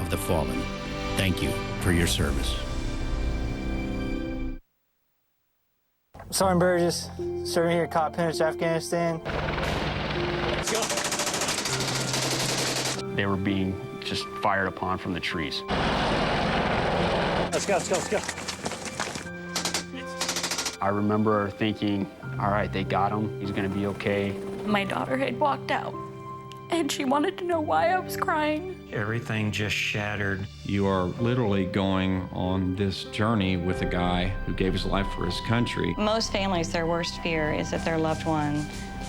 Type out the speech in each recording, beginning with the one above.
of the fallen. Thank you for your service. Sergeant Burgess, serving here at Cop Penance, Afghanistan. Let's go. They were being just fired upon from the trees. Let's go, let's go, let's go. I remember thinking, all right, they got him. He's gonna be okay. My daughter had walked out, and she wanted to know why I was crying. Everything just shattered. You are literally going on this journey with a guy who gave his life for his country. Most families, their worst fear is that their loved one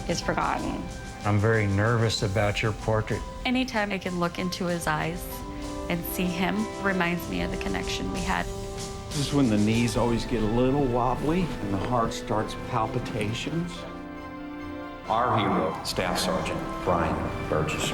is forgotten. I'm very nervous about your portrait. Anytime I can look into his eyes and see him reminds me of the connection we had. This is when the knees always get a little wobbly and the heart starts palpitations. Our hero, Staff Sergeant Bryan Burgess.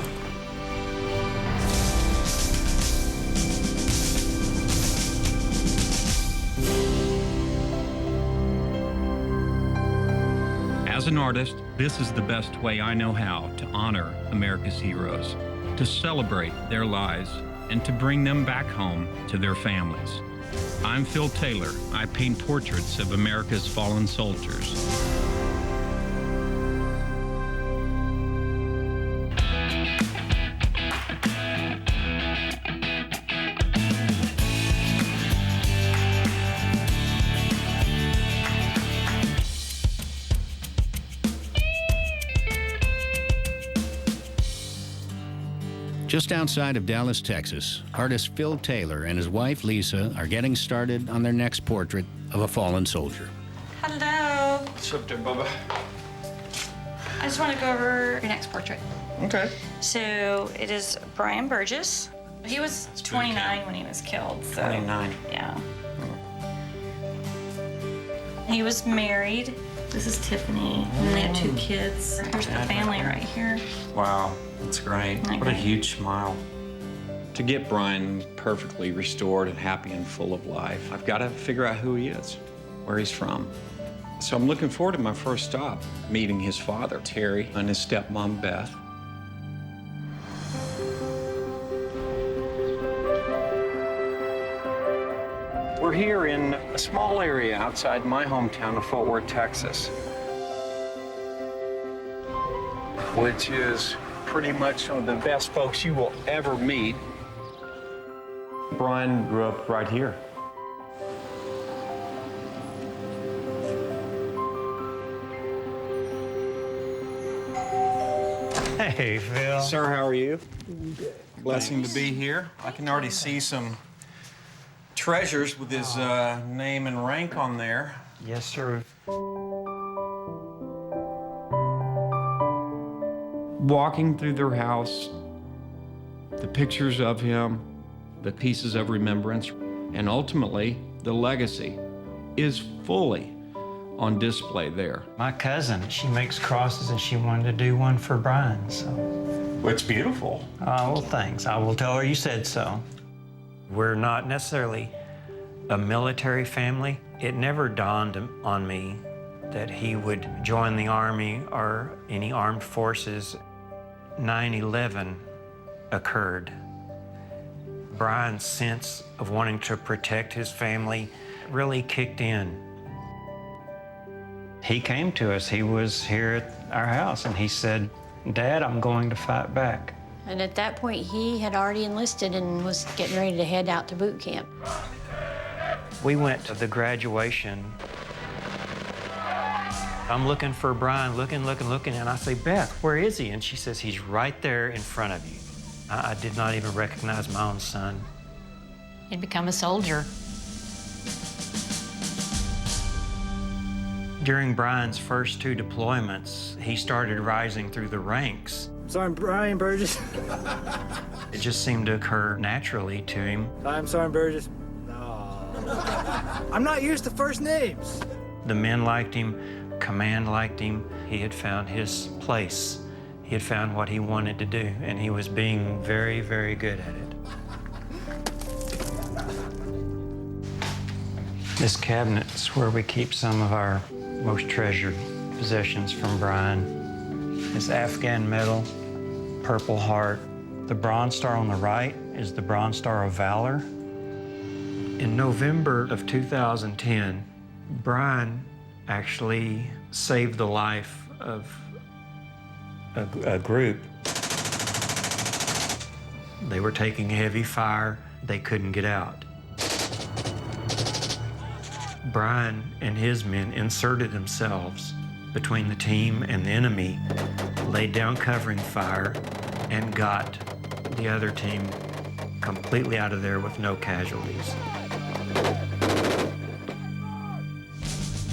As an artist, this is the best way I know how to honor America's heroes, to celebrate their lives, and to bring them back home to their families. I'm Phil Taylor. I paint portraits of America's fallen soldiers. Just outside of Dallas, Texas, artist Phil Taylor and his wife, Lisa, are getting started on their next portrait of a fallen soldier. Hello. What's up there, Bubba? I just want to go over your next portrait. Okay. So it is Bryan Burgess. He was 29 when he was killed. So 29. Yeah. He was married. This is Tiffany, and they have 2 kids. Here's the family right here. Wow, that's great. What a huge smile. To get Bryan perfectly restored and happy and full of life, I've got to figure out who he is, where he's from. So I'm looking forward to my first stop, meeting his father, Terry, and his stepmom, Beth. We're here in a small area outside my hometown of Fort Worth, Texas, which is pretty much some of the best folks you will ever meet. Bryan grew up right here. Hey, Phil. Sir, how are you? Blessing to be here. I can already see some treasures with his name and rank on there. Yes, sir. Walking through their house, the pictures of him, the pieces of remembrance, and ultimately the legacy is fully on display there. My cousin, she makes crosses and she wanted to do one for Bryan, so. Well, it's beautiful. Well, thanks. I will tell her you said so. We're not necessarily a military family. It never dawned on me that he would join the Army or any armed forces. 9/11 occurred. Bryan's sense of wanting to protect his family really kicked in. He came to us. He was here at our house, and he said, "Dad, I'm going to fight back." And at that point, he had already enlisted and was getting ready to head out to boot camp. We went to the graduation. I'm looking for Bryan, looking, and I say, "Beth, where is he?" And she says, "He's right there in front of you." I did not even recognize my own son. He'd become a soldier. During Bryan's first 2 deployments, he started rising through the ranks. Sergeant Bryan Burgess. It just seemed to occur naturally to him. I'm Sergeant Burgess. I'm not used to first names. The men liked him, command liked him. He had found his place. He had found what he wanted to do, and he was being very, very good at it. This cabinet is where we keep some of our most treasured possessions from Bryan. His Afghan medal, Purple Heart, the Bronze Star on the right, is the Bronze Star of Valor. In November of 2010, Bryan actually saved the life of a group. They were taking heavy fire. They couldn't get out. Bryan and his men inserted themselves between the team and the enemy, laid down covering fire, and got the other team completely out of there with no casualties.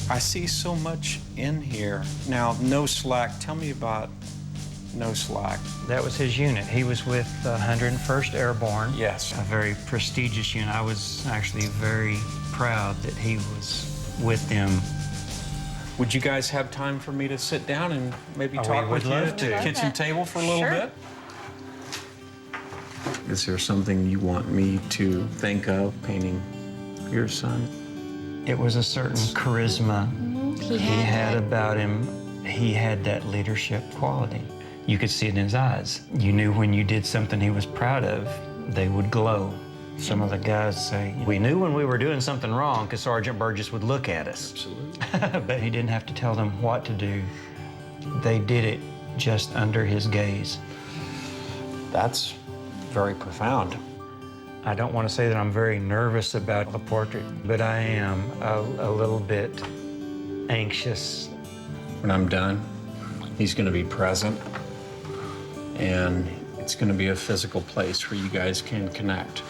I see so much in here. Now, No Slack, tell me about No Slack. That was his unit. He was with the 101st Airborne. Yes. A very prestigious unit. I was actually very proud that he was with them. Would you guys have time for me to sit down and maybe talk with you at the kitchen table for a little bit? Is there something you want me to think of painting your son? It was a certain charisma he had about him. He had that leadership quality. You could see it in his eyes. You knew when you did something he was proud of, they would glow. Some of the guys say, we knew when we were doing something wrong because Sergeant Burgess would look at us. Absolutely. But he didn't have to tell them what to do. They did it just under his gaze. That's very profound. I don't want to say that I'm very nervous about the portrait, but I am a little bit anxious. When I'm done, he's going to be present, and it's going to be a physical place where you guys can connect.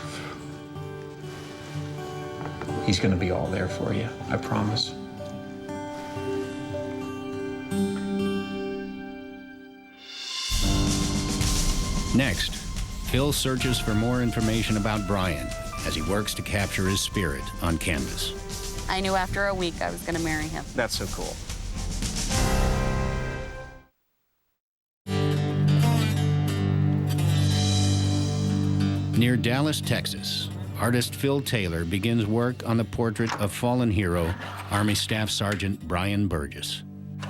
He's going to be all there for you, I promise. Next, Phil searches for more information about Bryan as he works to capture his spirit on canvas. I knew after a week I was going to marry him. That's so cool. Near Dallas, Texas, artist Phil Taylor begins work on the portrait of fallen hero, Army Staff Sergeant Bryan Burgess.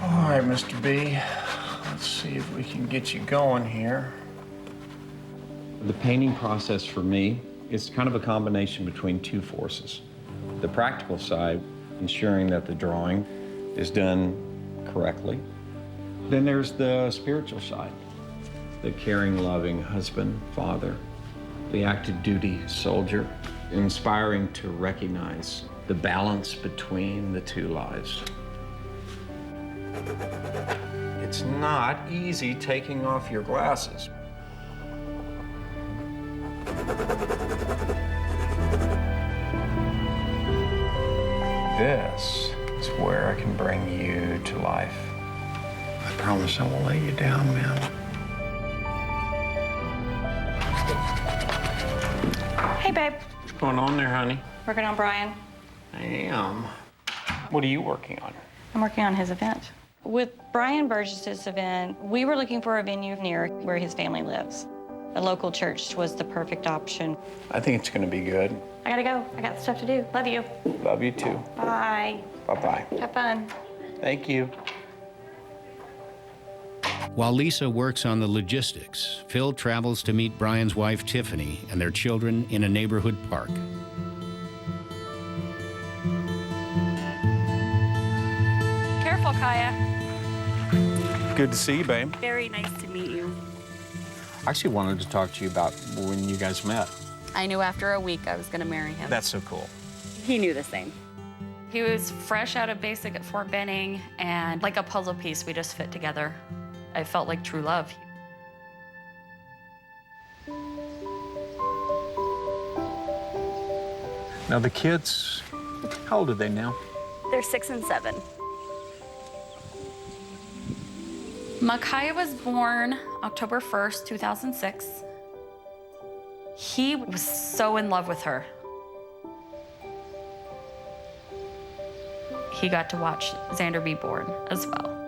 All right, Mr. B, let's see if we can get you going here. The painting process for me is kind of a combination between two forces. The practical side, ensuring that the drawing is done correctly. Then there's the spiritual side, the caring, loving husband, father, the active duty soldier, inspiring to recognize the balance between the two lives. It's not easy taking off your glasses. This is where I can bring you to life. I promise I won't let you down, man. Hey, babe. What's going on there, honey? Working on Bryan. I am. What are you working on? I'm working on his event. With Bryan Burgess's event, we were looking for a venue near where his family lives. A local church was the perfect option. I think it's gonna be good. I gotta go. I got stuff to do. Love you. Love you too. Bye. Bye-bye. Have fun. Thank you. While Lisa works on the logistics, Phil travels to meet Bryan's wife, Tiffany, and their children in a neighborhood park. Careful, Kaya. Good to see you, babe. Very nice to meet you. I actually wanted to talk to you about when you guys met. I knew after a week I was going to marry him. That's so cool. He knew the same. He was fresh out of basic at Fort Benning, and like a puzzle piece, we just fit together. I felt like true love. Now the kids, how old are they now? They're 6 and 7. Micaiah was born October 1st, 2006. He was so in love with her. He got to watch Xander be born as well.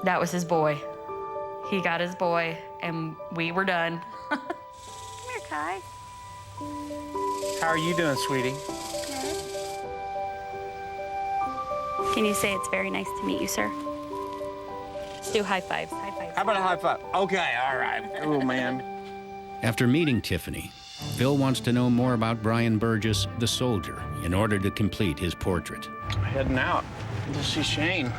That was his boy. He got his boy, and we were done. Come here, Kai. How are you doing, sweetie? Good. Can you say it's very nice to meet you, sir? Let's do high fives. High fives. How about a high five? Okay, all right. Oh, man. After meeting Tiffany, Phil wants to know more about Bryan Burgess, the soldier, in order to complete his portrait. Heading out to see Shane.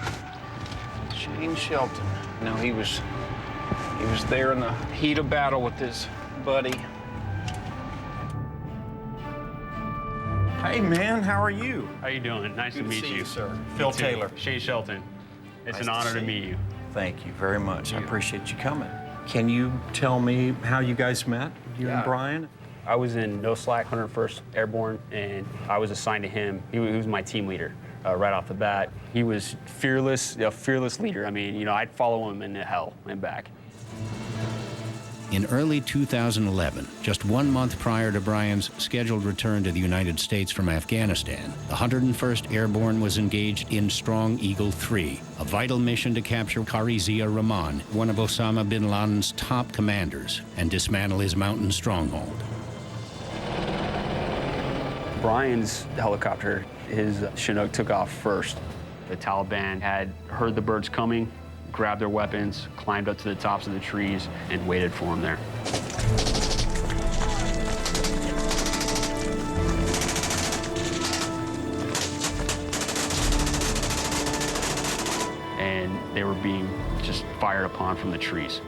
Shane Shelton. Now he was there in the heat of battle with his buddy. Hey man, how are you? How you doing? Nice to meet you, sir. Phil Taylor. Shane Shelton. It's an honor to meet you. Thank you very much. I appreciate you coming. Can you tell me how you guys met, you and Bryan? I was in No Slack 101st Airborne, and I was assigned to him. He was my team leader right off the bat. He was fearless, a fearless leader. I mean, I'd follow him into hell and back. In early 2011, just 1 month prior to Bryan's scheduled return to the United States from Afghanistan, the 101st Airborne was engaged in Strong Eagle 3, a vital mission to capture Qari Zia Rahman, one of Osama bin Laden's top commanders, and dismantle his mountain stronghold. Bryan's helicopter, his Chinook, took off first. The Taliban had heard the birds coming, grabbed their weapons, climbed up to the tops of the trees, and waited for him there. And they were being just fired upon from the trees.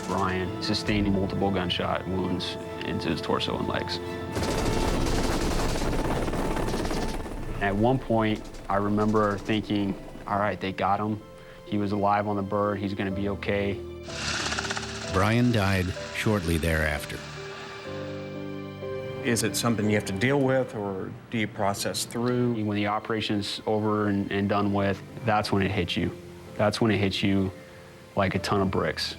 Bryan sustained multiple gunshot wounds into his torso and legs. At one point, I remember thinking, all right, they got him. He was alive on the bird. He's going to be okay. Bryan died shortly thereafter. Is it something you have to deal with, or do you process through? When the operation's over and done with, that's when it hits you. That's when it hits you like a ton of bricks.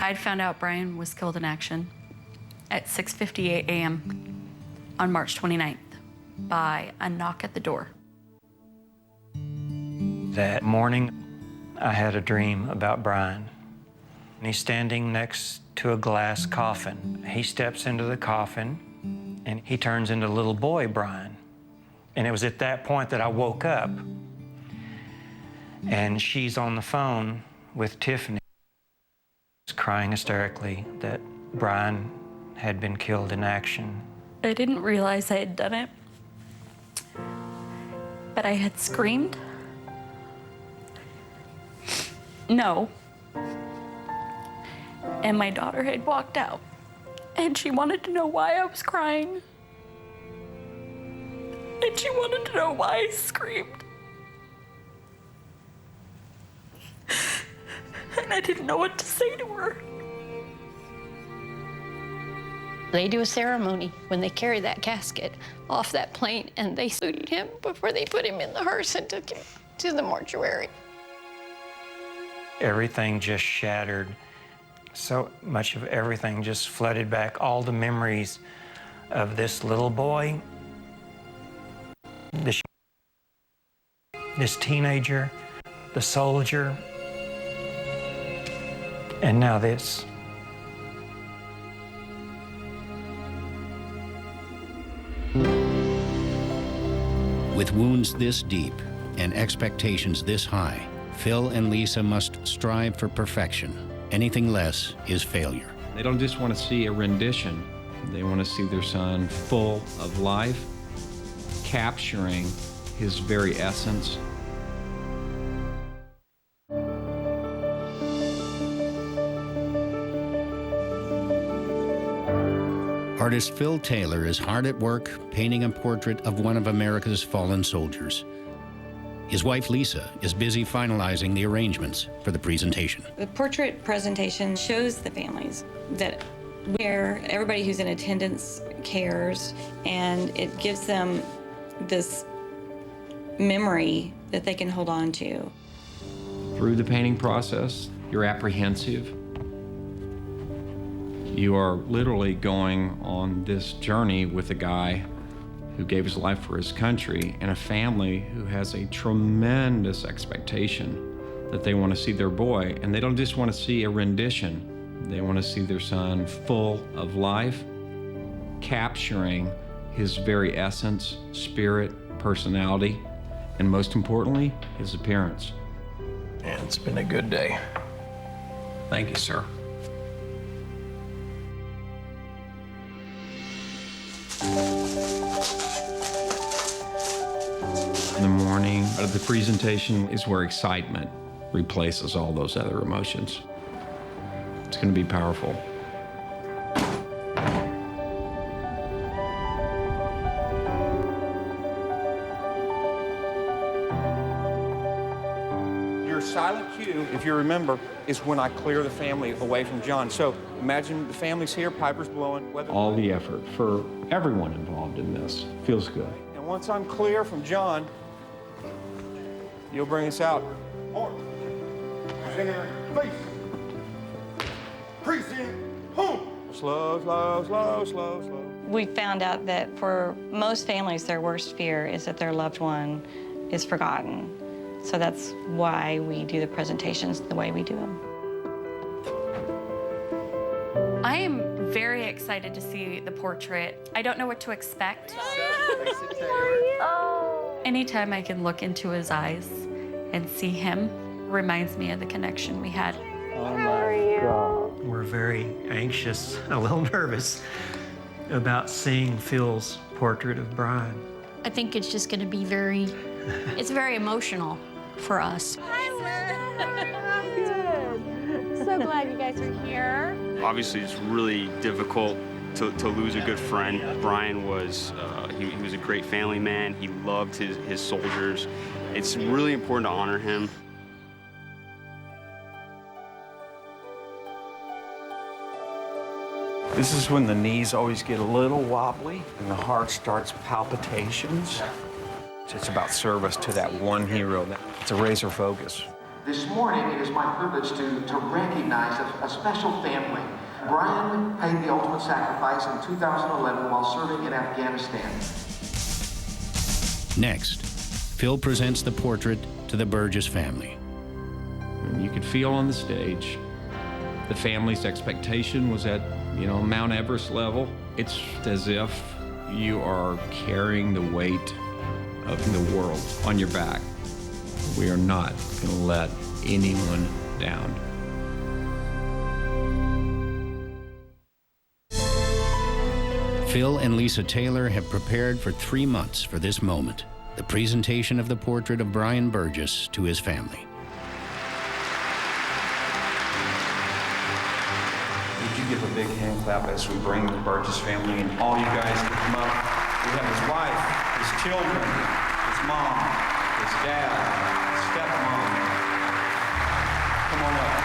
I'd found out Bryan was killed in action at 6:58 a.m. on March 29th by a knock at the door. That morning, I had a dream about Bryan. And he's standing next to a glass coffin. He steps into the coffin, and he turns into little boy Bryan. And it was at that point that I woke up. And she's on the phone with Tiffany, crying hysterically that Bryan had been killed in action. I didn't realize I had done it, but I had screamed, "No." And my daughter had walked out, and she wanted to know why I was crying. And she wanted to know why I screamed. And I didn't know what to say to her. They do a ceremony when they carry that casket off that plane, and they saluted him before they put him in the hearse and took him to the mortuary. Everything just shattered. So much of everything just flooded back. All the memories of this little boy, this teenager, the soldier, and now this. With wounds this deep and expectations this high, Phil and Lisa must strive for perfection. Anything less is failure. They don't just want to see a rendition. They want to see their son full of life, capturing his very essence. Artist Phil Taylor is hard at work painting a portrait of one of America's fallen soldiers. His wife Lisa is busy finalizing the arrangements for the presentation. The portrait presentation shows the families that where everybody who's in attendance cares, and it gives them this memory that they can hold on to. Through the painting process, you're apprehensive. You are literally going on this journey with a guy who gave his life for his country, and a family who has a tremendous expectation that they want to see their boy, and they don't just want to see a rendition. They want to see their son full of life, capturing his very essence, spirit, personality, and most importantly, his appearance. And it's been a good day. Thank you, sir. The morning of the presentation is where excitement replaces all those other emotions. It's going to be powerful. Your silent cue, if you remember, is when I clear the family away from John. So imagine the family's here, Piper's blowing. All the effort for everyone involved in this feels good. And once I'm clear from John, you'll bring us out. Slow, slow, slow, slow, slow. We found out that for most families, their worst fear is that their loved one is forgotten. So that's why we do the presentations the way we do them. I am very excited to see the portrait. I don't know what to expect. Anytime I can look into his eyes and see him reminds me of the connection we had. Oh my God. We're very anxious, a little nervous about seeing Phil's portrait of Bryan. I think it's just going to be it's very emotional for us. Hi, Liz. I'm good. So glad you guys are here. Obviously, it's really difficult to lose a good friend. Bryan was, he was a great family man. He loved his soldiers. It's really important to honor him. This is when the knees always get a little wobbly and the heart starts palpitations. It's about service to that one hero. It's a razor focus. This morning, it is my privilege to recognize a special family. Bryan paid the ultimate sacrifice in 2011 while serving in Afghanistan. Next, Phil presents the portrait to the Burgess family. And you could feel on the stage the family's expectation was at, Mount Everest level. It's as if you are carrying the weight of the world on your back. We are not going to let anyone down. Phil and Lisa Taylor have prepared for 3 months for this moment, the presentation of the portrait of Bryan Burgess to his family. Would you give a big hand clap as we bring the Burgess family and all you guys to come up? We have his wife, his children, his mom, his dad, his stepmom. Come on up.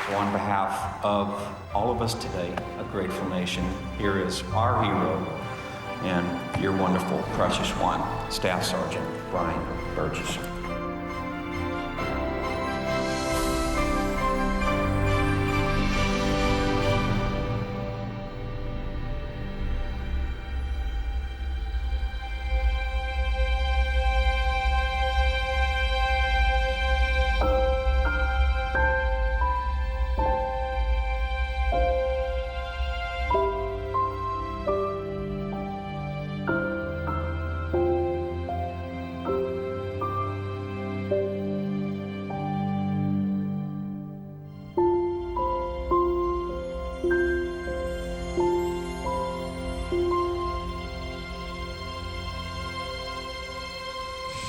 So on behalf of all of us today, a grateful nation, here is our hero and your wonderful, precious one, Staff Sergeant Bryan Burgess.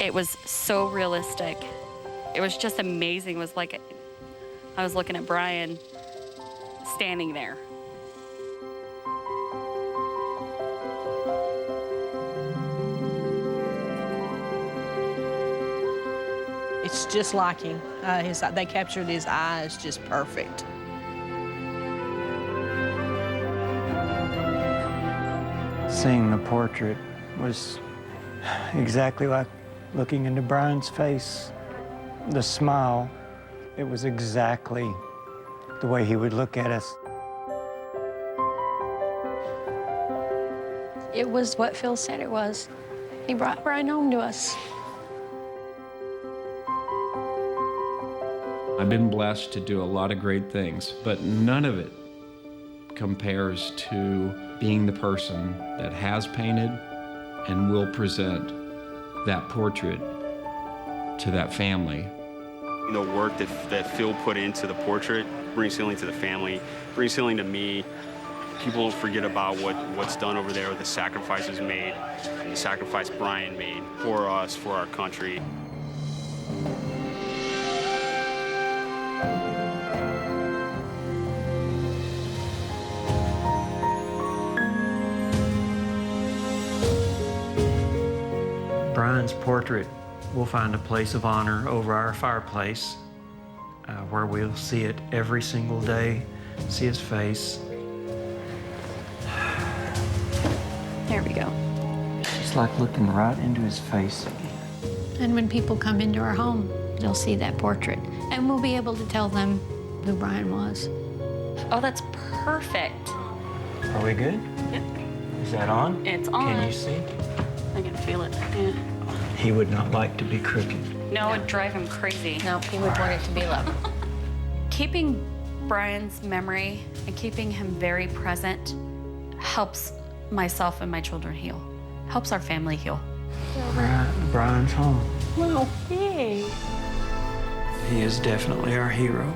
It was so realistic. It was just amazing. It was like I was looking at Bryan standing there. It's just like him. They captured his eyes just perfect. Seeing the portrait was exactly like looking into Bryan's face. The smile, it was exactly the way he would look at us. It was what Phil said it was. He brought Bryan home to us. I've been blessed to do a lot of great things, but none of it compares to being the person that has painted and will present that portrait to that family. The work that Phil put into the portrait brings healing to the family, brings healing to me. People don't forget about what's done over there, the sacrifices made, and the sacrifice Bryan made for us, for our country. Bryan's portrait will find a place of honor over our fireplace, where we'll see it every single day, see his face. There we go. It's like looking right into his face. And when people come into our home, they'll see that portrait, and we'll be able to tell them who Bryan was. Oh, that's perfect. Are we good? Yep. Is that on? It's on. Can you see? I can feel it. Yeah. He would not like to be crooked. No, it would drive him crazy. No, he would want it to be level. Keeping Bryan's memory and keeping him very present helps myself and my children heal. Helps our family heal. Bryan's home. Well, yay. He is definitely our hero.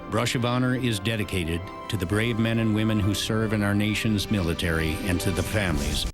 Brush of Honor is dedicated to the brave men and women who serve in our nation's military and to the families